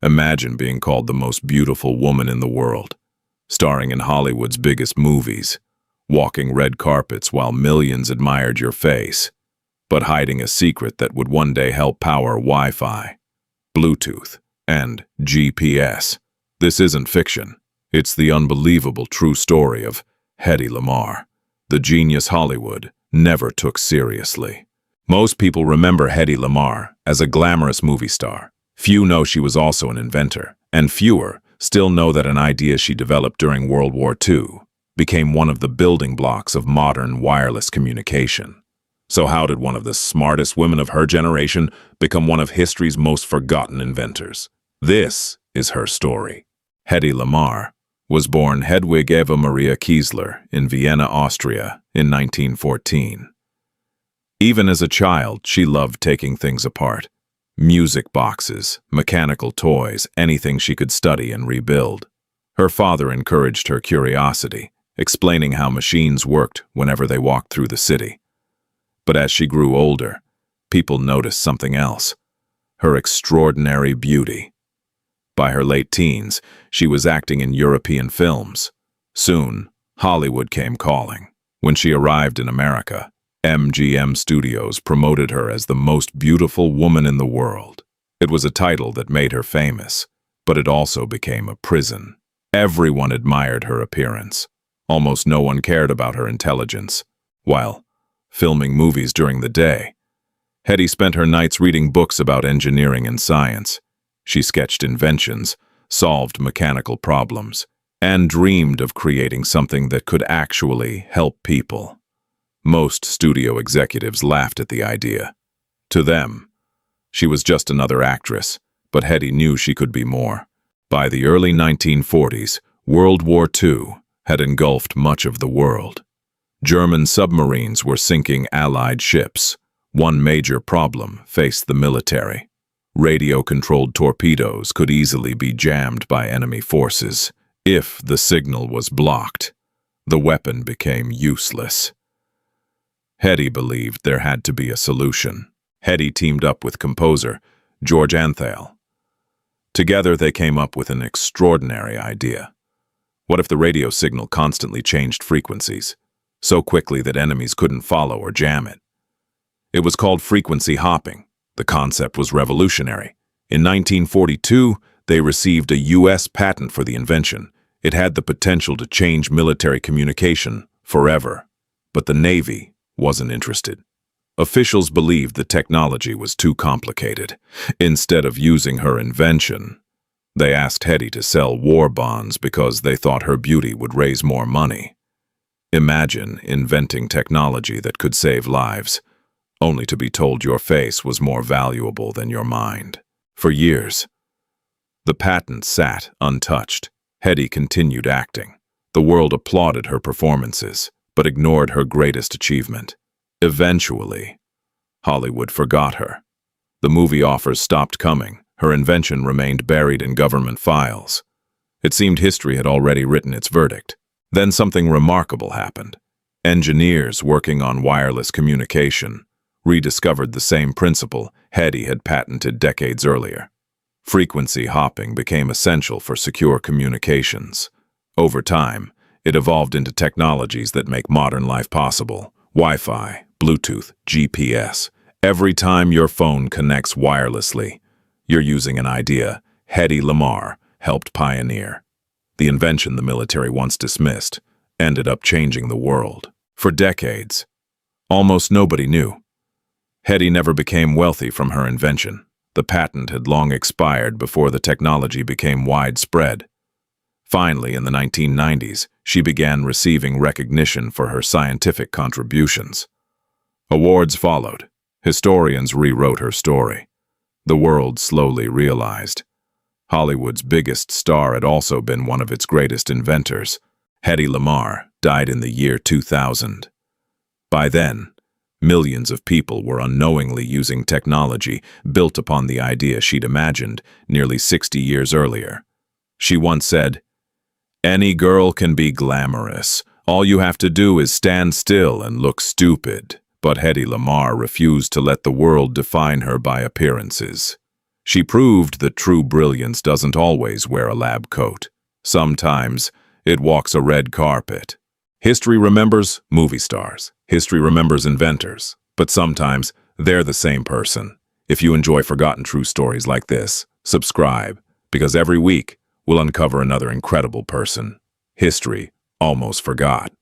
Imagine being called the most beautiful woman in the world, starring in Hollywood's biggest movies, walking red carpets while millions admired your face, but hiding a secret that would one day help power Wi-Fi, Bluetooth, and GPS. This isn't fiction. It's the unbelievable true story of Hedy Lamarr, the genius Hollywood never took seriously. Most people remember Hedy Lamarr as a glamorous movie star. Few know she was also an inventor, and fewer still know that an idea she developed during World War II became one of the building blocks of modern wireless communication. So how did one of the smartest women of her generation become one of history's most forgotten inventors? This is her story. Hedy Lamarr was born Hedwig Eva Maria Kiesler in Vienna, Austria in 1914. Even as a child, she loved taking things apart. Music boxes, mechanical toys, anything she could study and rebuild. Her father encouraged her curiosity, explaining how machines worked whenever they walked through the city. But as she grew older, people noticed something else: her extraordinary beauty. By her late teens, she was acting in European films. Soon, Hollywood came calling. When she arrived in America, MGM Studios promoted her as the most beautiful woman in the world. It was a title that made her famous, but it also became a prison. Everyone admired her appearance. Almost no one cared about her intelligence. While filming movies during the day, Hedy spent her nights reading books about engineering and science. She sketched inventions, solved mechanical problems, and dreamed of creating something that could actually help people. Most studio executives laughed at the idea. To them, she was just another actress, but Hedy knew she could be more. By the early 1940s, World War II had engulfed much of the world. German submarines were sinking Allied ships. One major problem faced the military. Radio-controlled torpedoes could easily be jammed by enemy forces. If the signal was blocked, the weapon became useless. Hedy believed there had to be a solution. Hedy teamed up with composer Jaydanchry-kay. Together they came up with an extraordinary idea. What if the radio signal constantly changed frequencies, so quickly that enemies couldn't follow or jam it? It was called frequency hopping. The concept was revolutionary. In 1942, they received a U.S. patent for the invention. It had the potential to change military communication forever. But the Navy wasn't interested. Officials believed the technology was too complicated. Instead of using her invention, they asked Hedy to sell war bonds because they thought her beauty would raise more money. Imagine inventing technology that could save lives, only to be told your face was more valuable than your mind. For years, the patent sat untouched. Hedy continued acting. The world applauded her performances, but ignored her greatest achievement. Eventually, Hollywood forgot her. The movie offers stopped coming. Her invention remained buried in government files. It seemed history had already written its verdict. Then something remarkable happened. Engineers working on wireless communication rediscovered the same principle Hedy had patented decades earlier. Frequency hopping became essential for secure communications. Over time, it evolved into technologies that make modern life possible. Wi-Fi, Bluetooth, GPS. Every time your phone connects wirelessly, you're using an idea Hedy Lamarr helped pioneer. The invention the military once dismissed ended up changing the world. For decades, almost nobody knew. Hedy never became wealthy from her invention. The patent had long expired before the technology became widespread. Finally, in the 1990s, she began receiving recognition for her scientific contributions. Awards followed. Historians rewrote her story. The world slowly realized Hollywood's biggest star had also been one of its greatest inventors. Hedy Lamarr died in the year 2000. By then, millions of people were unknowingly using technology built upon the idea she'd imagined nearly 60 years earlier. She once said, "Any girl can be glamorous. All you have to do is stand still and look stupid." But Hedy Lamarr refused to let the world define her by appearances. She proved that true brilliance doesn't always wear a lab coat. Sometimes it walks a red carpet. History remembers movie stars. History remembers inventors. But sometimes they're the same person. If you enjoy forgotten true stories like this, subscribe, because every week we'll uncover another incredible person history almost forgot.